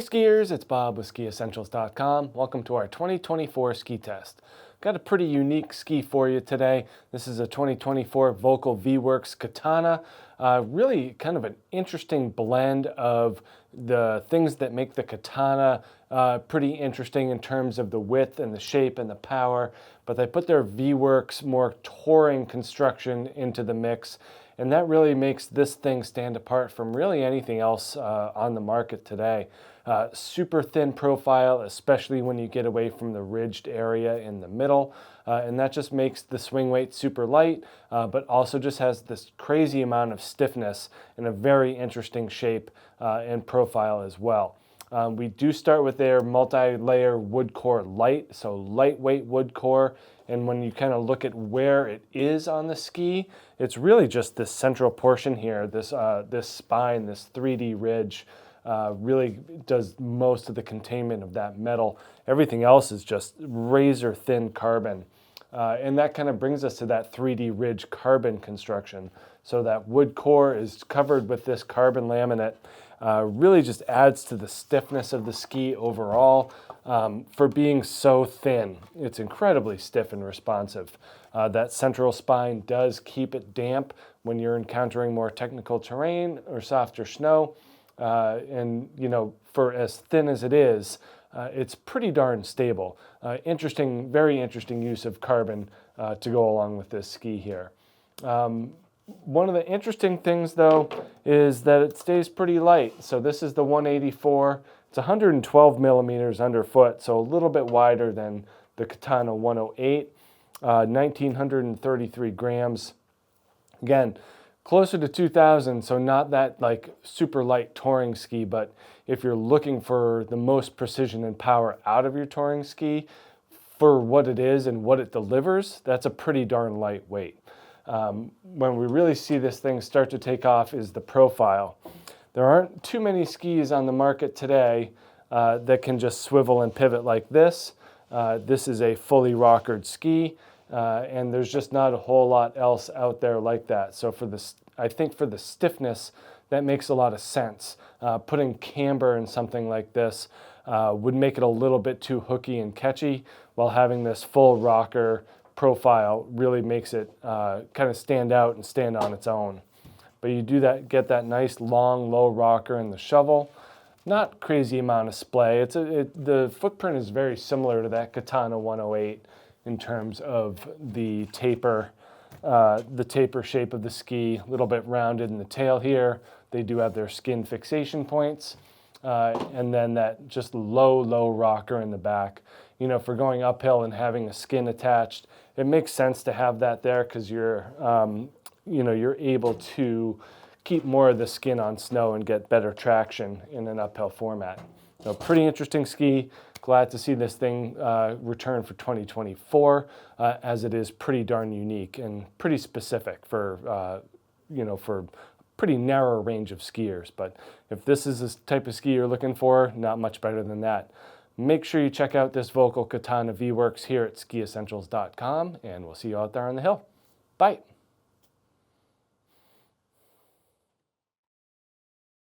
skiers, it's Bob with SkiEssentials.com. Welcome to our 2024 ski test. Got a pretty unique ski for you today. This is a 2024 Volkl Werks Katana. Really kind of an interesting blend of the things that make the Katana pretty interesting in terms of the width and the shape and the power, but they put their V-Works more touring construction into the mix, and that really makes this thing stand apart from really anything else on the market today. Super thin profile, especially when you get away from the ridged area in the middle, and that just makes the swing weight super light, but also just has this crazy amount of stiffness and a very interesting shape and profile as well. We do start with their multi-layer wood core light, so lightweight wood core, and when you kind of look at where it is on the ski, it's really just this central portion here, this spine, this 3D ridge, really does most of the containment of that metal. Everything else is just razor thin carbon. And that kind of brings us to that 3D ridge carbon construction. So that wood core is covered with this carbon laminate. Really just adds to the stiffness of the ski overall. For being so thin, it's incredibly stiff and responsive. That central spine does keep it damp when you're encountering more technical terrain or softer snow. And you know, for as thin as it is, it's pretty darn stable. Very interesting use of carbon to go along with this ski here. One of the interesting things though is that it stays pretty light. So this is the 184. It's 112 millimeters underfoot, so a little bit wider than the Katana 108. 1933 grams. Again, closer to 2,000, so not that like super light touring ski, but if you're looking for the most precision and power out of your touring ski, for what it is and what it delivers, that's a pretty darn light weight. When we really see this thing start to take off is the profile. There aren't too many skis on the market today that can just swivel and pivot like this. This is a fully rockered ski. And there's just not a whole lot else out there like that. So I think for the stiffness, that makes a lot of sense. Putting camber in something like this would make it a little bit too hooky and catchy, while having this full rocker profile really makes it kind of stand out and stand on its own. But you do get that nice long, low rocker in the shovel. Not crazy amount of splay. The footprint is very similar to that Katana 108 in terms of the taper shape of the ski, a little bit rounded in the tail here. They do have their skin fixation points, and then that just low rocker in the back. You know, for going uphill and having a skin attached, it makes sense to have that there because you're able to keep more of the skin on snow and get better traction in an uphill format. So pretty interesting ski. Glad to see this thing return for 2024, as it is pretty darn unique and pretty specific for for pretty narrow range of skiers. But if this is the type of ski you're looking for, not much better than that. Make sure you check out this Volkl Katana V-Works here at SkiEssentials.com, and we'll see you out there on the hill. Bye.